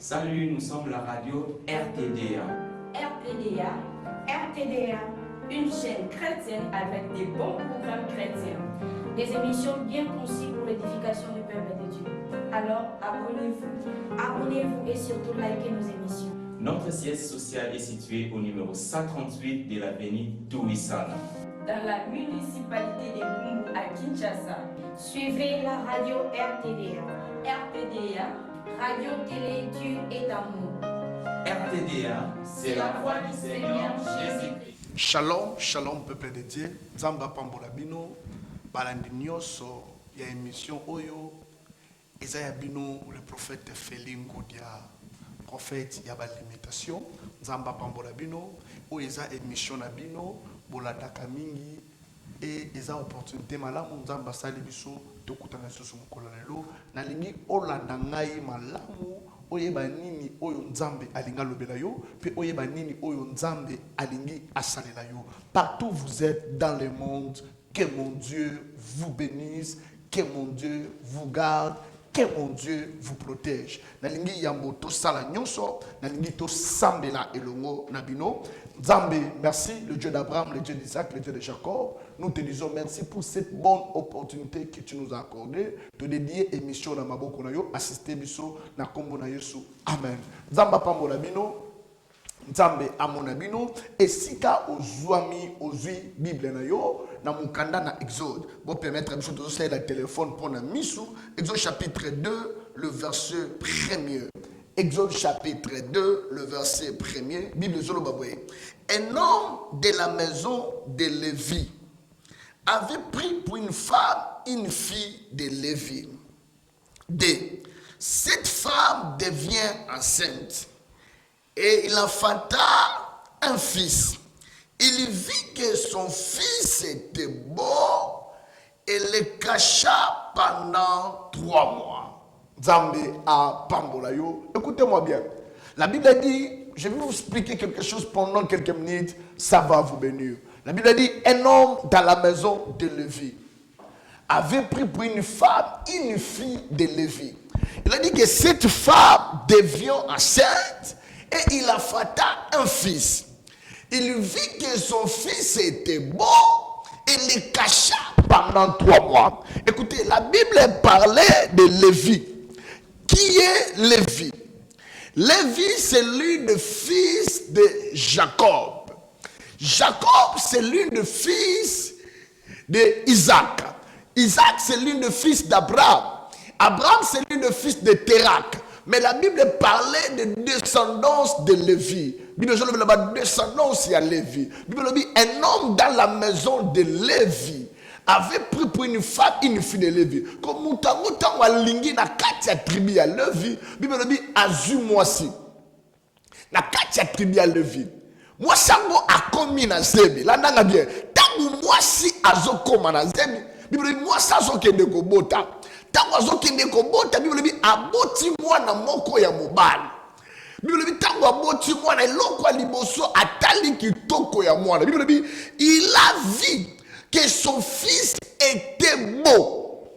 Salut, nous sommes la radio RTDA. RTDA, une chaîne chrétienne avec des bons programmes chrétiens. Des émissions bien conçues pour l'édification du peuple de Dieu. Alors, abonnez-vous. Abonnez-vous et surtout likez nos émissions. Notre siège social est situé au numéro 138 de l'avenue Touissana, dans la municipalité de Bumbu à Kinshasa. Suivez la radio RTDA. RTDA, Radio Télé Dieu et Amour. RTDA, c'est la voix du Seigneur Jésus-Christ. Shalom, shalom peuple de Dieu. Zamba pambola bino, balandi nyoso ya émission Oyo. Isaiah bino, le prophète Felingo dia, prophète ya ba limitation. Zamba pambola bino, o eza émission na bino, boladaka mingi et eza opportunité malamu nzamba sali biso tokutana susu mokolo lelo na lingi olanda ngai malamu oyeba nini oyo nzambe alinga lobela yo puis oyeba nini oyo nzambe alingi asalela yo. Partout vous êtes dans le monde, que mon Dieu vous bénisse, que mon Dieu vous garde, que mon Dieu vous protège. Nalingi yambo to sala nyonso, nalingi to sambela elongo nabino. Nzambe, merci, le Dieu d'Abraham, le Dieu d'Isaac, le Dieu de Jacob. Nous te disons merci pour cette bonne opportunité que tu nous as accordée de dédier émission na maboko na yo, assister biso na kombo na Yesu. Amen. Nzamba pambo na bino, Nzambe amona bino, esika ozwami ozwi Bible na yo, na mukanda na Exode. Bon permettre biso de faire le téléphone pour na misu. Exode chapitre 2, le verset 1er. Exode chapitre 2, le verset 1er. Bible Zolo Baboué. Un homme de la maison de Lévi avait pris pour une femme une fille de Lévi. Cette femme devient enceinte et il enfanta un fils. Il vit que son fils était beau et le cacha pendant 3 mois. Zambé à Pambolayo. Écoutez-moi bien. La Bible dit, je vais vous expliquer quelque chose pendant quelques minutes, ça va vous bénir. La Bible dit, un homme dans la maison de Lévi avait pris pour une femme une fille de Lévi. Il a dit que cette femme devient enceinte et il enfanta un fils. Il vit que son fils était beau et le cacha pendant 3 mois. Écoutez, la Bible parlait de Lévi. Qui est Lévi? Lévi, c'est l'un des fils de Jacob. Jacob, c'est l'un des fils d'Isaac. Isaac, c'est l'un des fils d'Abraham. Abraham, c'est l'un des fils de Térak. Mais la Bible parlait de descendance de Lévi. La Bible dit la descendance à Lévi. La Bible dit un homme dans la maison de Lévi avait pris pour une femme une fille de Lévi. Comme Moutamouta walingi na kati ya tribu ya Lévi, Bible dit azu mwasi. Na kati ya tribu ya Lévi. Mwasi yango akomi na zemi. Landanga bien. Tangu mwasi azokoma na zemi, Bible dit mwasi azokende kobota. Tangu azokende kobota, Bible dit aboti mwana moko ya mobali. Bible dit tangu aboti mwana eloko liboso atali kitoko ya mwana. Bible dit il a vu que son fils était beau.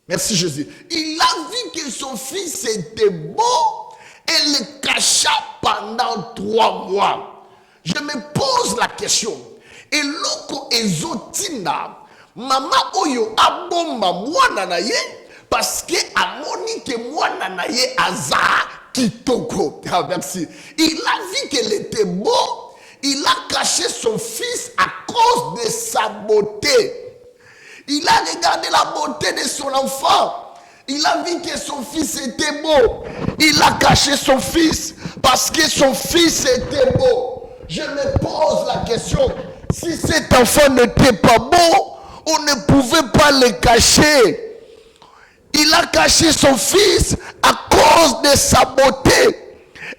Merci Jésus. Il a vu que son fils était beau et le cacha pendant 3 mois. Je me pose la question. Et loko ezotina, mama oyo abomba mwana na ye parce que amoni que mwana na ye aza kitoko. Ah, merci. Il a vu qu'elle était beau. Il a caché son fils à cause de sa beauté. Il a regardé la beauté de son enfant. Il a vu que son fils était beau. Il a caché son fils parce que son fils était beau. Je me pose la question. Si cet enfant n'était pas beau, on ne pouvait pas le cacher. Il a caché son fils à cause de sa beauté.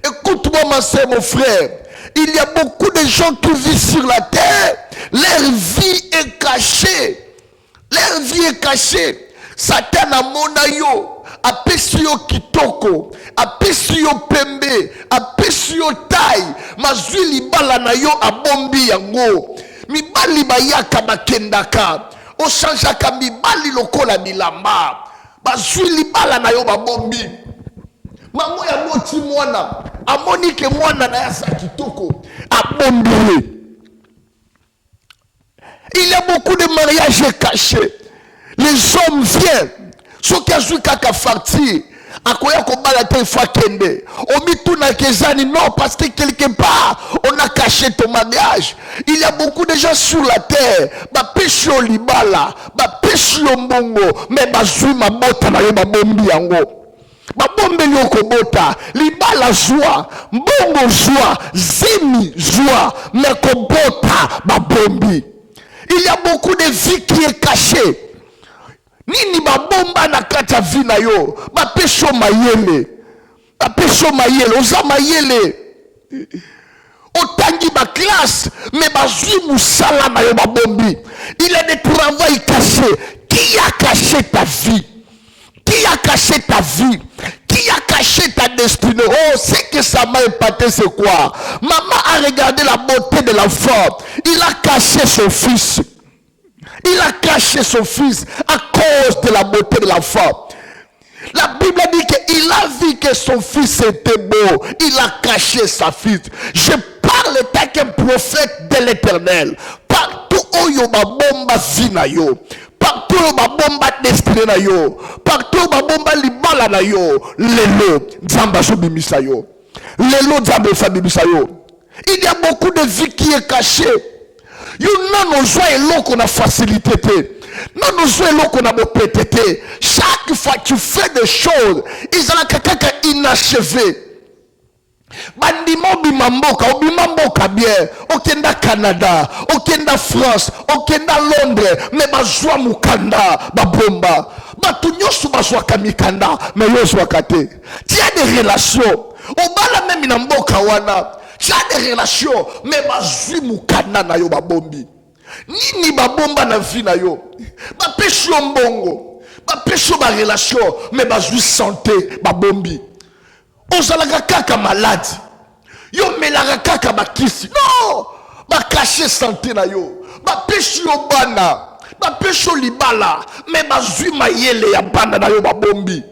Écoute-moi ma soeur, mon frère. Il y a beaucoup de gens qui vivent sur la terre. Leur vie est cachée. Leur vie est cachée. Satan a monayo, apesi yo kitoko, apesi yo pembe, apesi yo tai, mazwi libala na yo abombi yango. Mibali bayaka bakendaka, ochangeaka mibali lokola bilamba. Bazwi libala na yo babombi. Maman ya aboti mwana amoni ke mwana na ya sa kitoko abombi. Il y a beaucoup de mariages cachés. Les hommes viennent. Ce qui a joué kaka farti. Akoya kobala te fois kende. Omituna kezani non parce que quelque part on a caché ton mariage. Il y a beaucoup de gens sur la terre. Ba pesho libala, ba pesho mbongo, mais ba zui mabota na yo ba bombi yango. Ba bombe yoko bota, libala joie, mbongo joie, zimi joie, mais kobota ba bombi. Il y a beaucoup de vie qui est cachée. Nini ba bomba na kata vie na yo, ba pesho mayele. Ba pesho mayele, oza mayele. Otangi ba classe, mais ba zui musala na yo ba bombi. Il y a des travail cachés. Qui a caché ta vie? Qui a caché ta vie? Qui a caché ta destinée? Oh, c'est que ça m'a épaté, c'est quoi? Maman a regardé la beauté de l'enfant. Il a caché son fils. Il a caché son fils à cause de la beauté de l'enfant. La Bible dit qu'il a vu que son fils était beau. Il a caché sa fille. Je parle tant qu'un prophète de l'Éternel. Partout où il y a bomba vina yo. Partout où ma bomba destinée na yo. Partout où ma bomba libala na yo. Lelo dzamba so bimisa yo. Lelo dzamba fa bimisa yo. Il y a beaucoup de vie qui est cachée. You non nous joie l'eau qu'on a facilité. Non nous joie l'eau qu'on a pété. Chaque fois que tu fais des choses, ils ont la caca inachevé. Bandimo bimamboka, bimamboka bien. Okenda Canada, okenda France, okenda Londres, mais bazwa mukanda, babomba. Batunyosu bazwa kamikanda, mais yoswa kate. Tu as des relations. Obala même inamboka wana. Tu as des relations, mais bazwi mukanda na yo babombi. Nini babomba na vie na yo. Ba pesho mbongo. Ba pesho ba relation, mais bazwi santé babombi. Ozalaka kaka malade. Yo melaka kaka bakisi. Non! Ba cacher santé na yo. Ba pesho bana. Ba pesho libala. Mais bazwi mayele ya bana na yo babombi.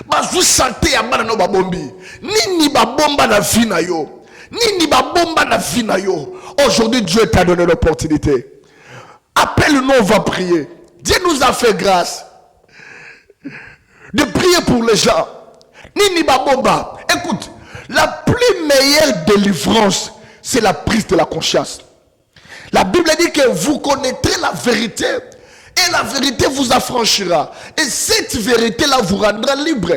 Bazwi santé ya bana na yo babombi. Nini babomba na vie na yo. Nini babomba na vie na yo. Aujourd'hui Dieu t'a donné l'opportunité. Appelle-nous, on va prier. Dieu nous a fait grâce de prier pour les gens. Nini babomba. Écoute, la plus meilleure délivrance, c'est la prise de la conscience. La Bible dit que vous connaîtrez la vérité et la vérité vous affranchira. Et cette vérité-là vous rendra libre.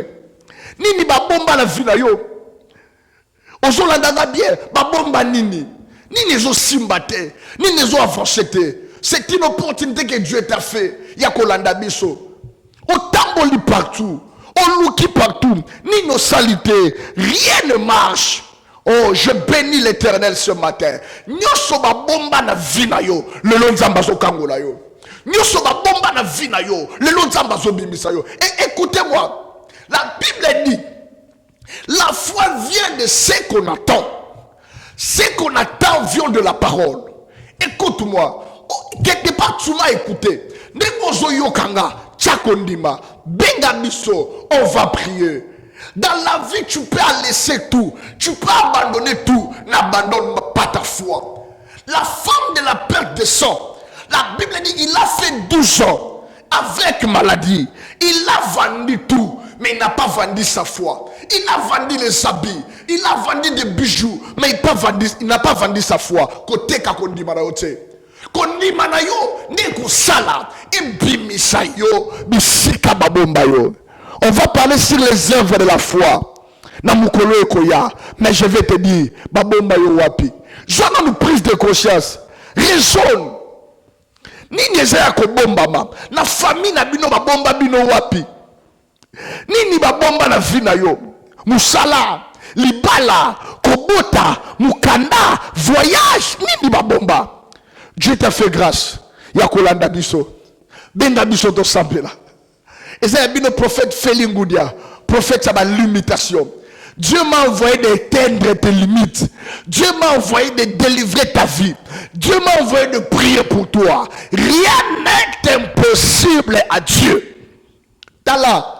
Nini babomba la vie na yo. Ozolandanga bien, babomba nini. Nini zo simbate, nini zo avancete. C'est une opportunité que Dieu t'a fait. Yakolanda biso. Otamboli partout. On louki partout, ni nos salités, rien ne marche. Oh, je bénis l'Éternel ce matin. Nyoso ba bomba na vina yo, le lonzamba zo kangola yo. Nyoso ba bomba na vina yo, le lonzamba zo bimisa yo. Et écoutez-moi, la Bible dit, la foi vient de ce qu'on attend. Ce qu'on attend vient de la parole. Écoute-moi, quelque part tu m'as écouté. Nemozo yo kanga. Tchakondima, benga biso, on va prier. Dans la vie, tu peux laisser tout. Tu peux abandonner tout. N'abandonne pas ta foi. La femme de la perte de sang, la Bible dit, il a fait 12 ans avec maladie. Il a vendu tout, mais il n'a pas vendu sa foi. Il a vendu les habits. Il a vendu des bijoux, mais il n'a pas vendu sa foi. Côté kakondima raote. Kondimana yo neko sala ebimisa yo bisika babomba yo. On va parler sur les œuvres de la foi. Na mukolo ekoya, mais je vais te dire babomba yo wapi. J'en ai une prise de conscience. Raisonne. Nini ezaya ko bomba ma. Na famille na bino babomba bino wapi. Nini babomba na vie na yo. Musala, libala, kobota, mukanda, voyage, nini babomba. Dieu t'a fait grâce. Yakolanda biso. Benga biso to sambela. Et ça y a prophète Félingoudia. Prophète ça va limitation. Dieu m'a envoyé d'éteindre tes limites. Dieu m'a envoyé de délivrer ta vie. Dieu m'a envoyé de prier pour toi. Rien n'est impossible à Dieu. Tala.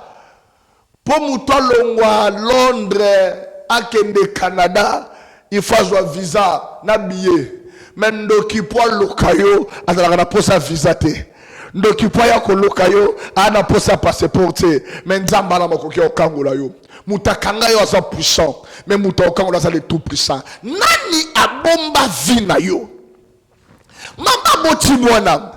Pour Londres, akende Canada, il faut avoir visa, na billet. Mais ndoki po lokayo, azalaka na posa visa te. Ndoki po ya ko lokayo, ana posa passeport te. Mais nzamba na makoki okangola yo. Mutakanga yo asa puissant, mais muta okangola sa le tout puissant. Nani abomba vina yo. Mama boti mwana.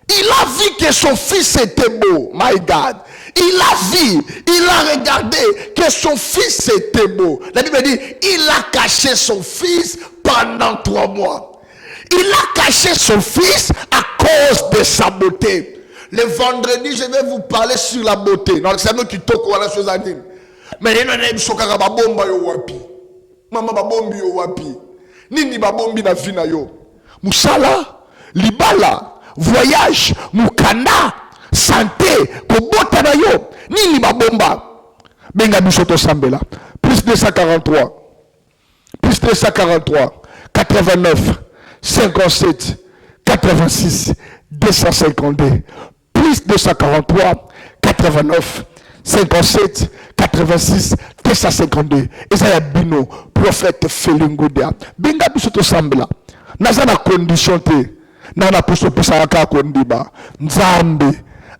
Il a vu que son fils était beau. My God. Il a vu, il a regardé que son fils était beau. La Bible dit, il a caché son fils pendant 3 mois. Il a caché son fils à cause de sa beauté. Le vendredi, je vais vous parler sur la beauté. Donc, c'est nous qui toquons la chose à dire. Mais il y a des choses qui sont babomba yo wapi. Mama babombi yo wapi. Nini babombi na vina yo. Musala, libala. Voyage, mukanda, santé, kobota na yo, nini babomba. Benga bisoto sambela. Plus 243. Plus 243. 89. 57. 86. 252. Plus 243. 89. 57. 86. 252. Et ça y a bino. Prophète Felingodia. Benga bisoto sambela. Nazana condition te. Nana poso pesa aka kondiba nzambe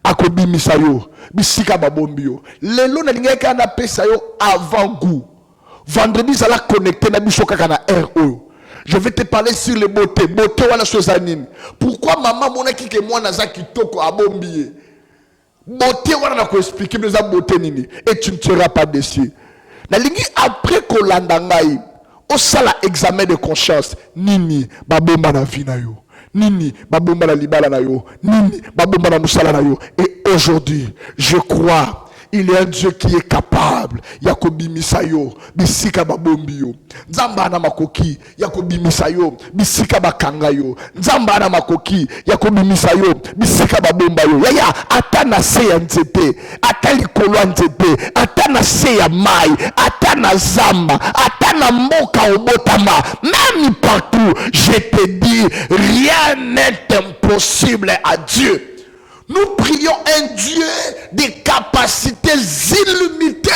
akobimisa yo bisika babombi yo lelo na lingeka na pesa yo avant goût vendredi ça la connecter na biso kaka na RO. Je vais te parler sur les beautés wana chose anine. Pourquoi maman mona kike mwana za kitoko abombi beauté wana na ko expliquer nous a beauté nini et tu ne seras pas déçu. Na lingi après kolanda ngai au sala examen de conscience nini babomba na vie na yo. Nini babomba na libala na yo, nini babomba na musala na yo. Et aujourd'hui, je crois il y a un Dieu qui est capable. Yakobi misayo, bisika babombi yo. Nzamba na makoki, yakobi misayo, bisika bakanga yo. Nzamba na makoki, yakobi misayo, bisika babomba yo. Yaya atana se ya nzete, atali kolwa nzete, atana se ya mai, atana zamba, atana mboka obotama. Même partout, je te dis, rien n'est impossible à Dieu. Nous prions un Dieu des capacités illimitées.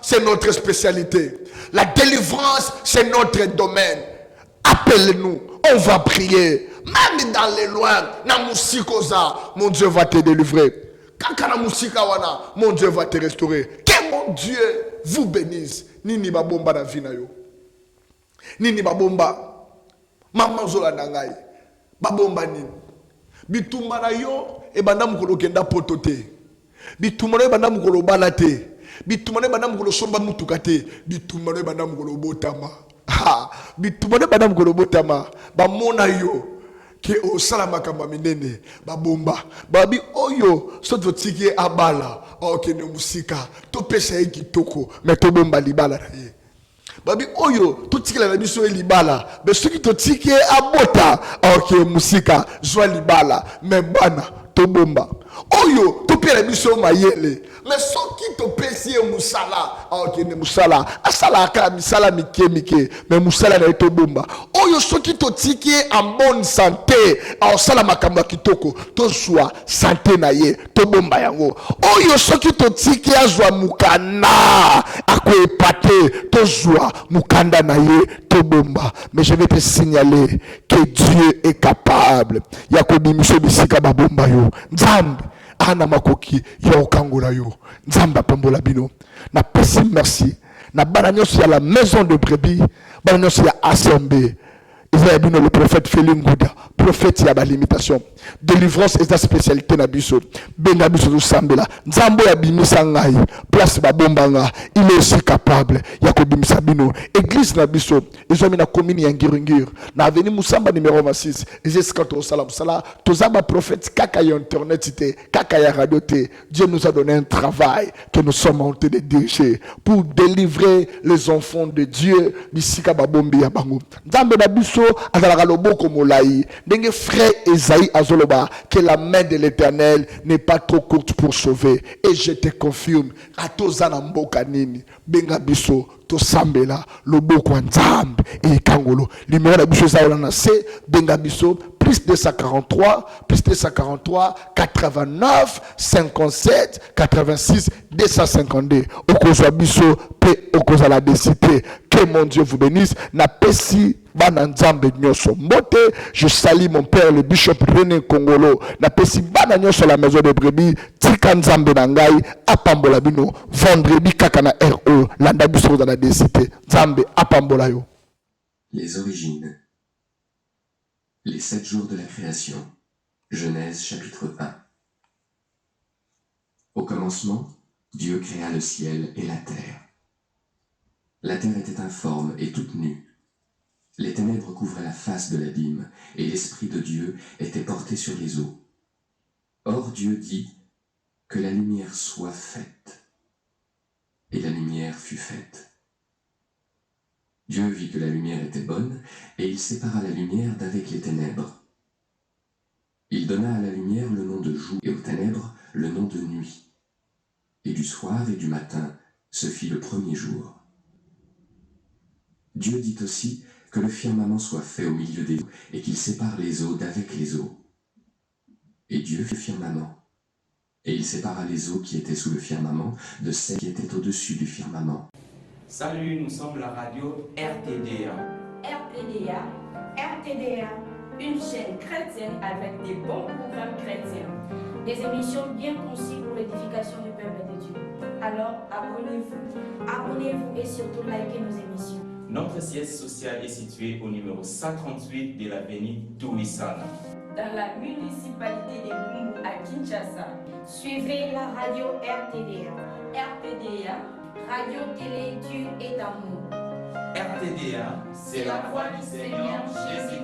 C'est notre spécialité. La délivrance, c'est notre domaine. Appelle-nous, on va prier. Même dans les loin, mon Dieu va te délivrer. Mon Dieu va te restaurer. Que mon Dieu vous bénisse. Nini babomba na vina yo. Nini babomba. Maman zola nangai. Babomba nini. Bitumba na yo e banda mukolo kenda potote. Bitumba na yo banda mukolo balate. Bitumba na yo banda mukolo somba mutukate. Bitumba na yo banda mukolo botama. Ha, bitumba na yo banda mukolo botama. Ba mona yo ke o salama kamba minene babomba. Babi oyo soto tiki abala. Ok ne musika. To pesa e kitoko mais to bomba libala na ye. Babi oyo to tiki la biso e libala be soki to tiki abota ok musika zwa libala me bana to bomba oyo to pela biso mayele me soki to pesi e musala ok ne musala asala ka misala mike me musala na to bomba oyo soki to tiki en bonne santé au sala makamba kitoko to zwa santé na ye to bomba yango oyo soki to tiki azwa mukana akoepate to zwa mukanda na ye to bomba. Mais je vais te signaler que Dieu est capable. Yakobi miso bisika babomba yo nzambe ana makoki ya okangola yo nzamba pambola bino na pesi merci na bananyosi ya la maison de brebis bananyosi ya ACMB Isabino le prophète Felingoda prophète ya ba limitation délivrance est sa spécialité na biso benga biso to sambela nzambo ya bimisa ngai place babombanga il est aussi capable ya ko bimisa bino église na biso ezomi na commune ya Ngiringir na avenue Musamba numéro 26 jusqu'à to salam sala to zamba prophète kaka ya internet te kaka ya radio te. Dieu nous a donné un travail que nous sommes en train de diriger pour délivrer les enfants de Dieu bisika babombi ya bango nzambe na biso azalaka loboko molai Dengue frère Esaïe Azoloba, que la main de l'Éternel n'est pas trop courte pour sauver. Et je te confirme, à Tozana Mboka Nini, Benga Biso, Tosambela, Loboko Nzambe, et Kangolo. Numéro de Biso Zaolana, c'est Benga Biso, plus 243, 89, 57, 86, 252. Okoza Biso, P. Okoza la décité. Que mon Dieu vous bénisse. Na pesi bana nzambe nyoso mbote. Je salue mon père le bishop René Kongolo. Na pesi bana nyoso la maison de brebis. Tika nzambe nangai apambola bino. Vendredi kakana RE. Landa biso dans la décité. Nzambe apambola yo. Les origines. Les 7 jours de la création. Genèse chapitre 1. Au commencement, Dieu créa le ciel et la terre. La terre était informe et toute nue. Les ténèbres couvraient la face de l'abîme, et l'Esprit de Dieu était porté sur les eaux. Or Dieu dit que la lumière soit faite. Et la lumière fut faite. Dieu vit que la lumière était bonne, et il sépara la lumière d'avec les ténèbres. Il donna à la lumière le nom de jour, et aux ténèbres le nom de nuit. Et du soir et du matin se fit le premier jour. Dieu dit aussi que le firmament soit fait au milieu des eaux, et qu'il sépare les eaux d'avec les eaux. Et Dieu fit le firmament. Et il sépara les eaux qui étaient sous le firmament de celles qui étaient au-dessus du firmament. Salut, nous sommes la radio RTDA. RTDA, une chaîne chrétienne avec des bons programmes chrétiens. Des émissions bien conçues pour l'édification du peuple de Dieu. Alors abonnez-vous. Abonnez-vous et surtout likez nos émissions. Notre siège social est situé au numéro 138 de l'avenue Touissana, dans la municipalité de Bumbu à Kinshasa. Suivez la radio RTDA. RTDA, Radio Télé Dieu et Amour. RTDA, c'est la voix du Seigneur Jésus.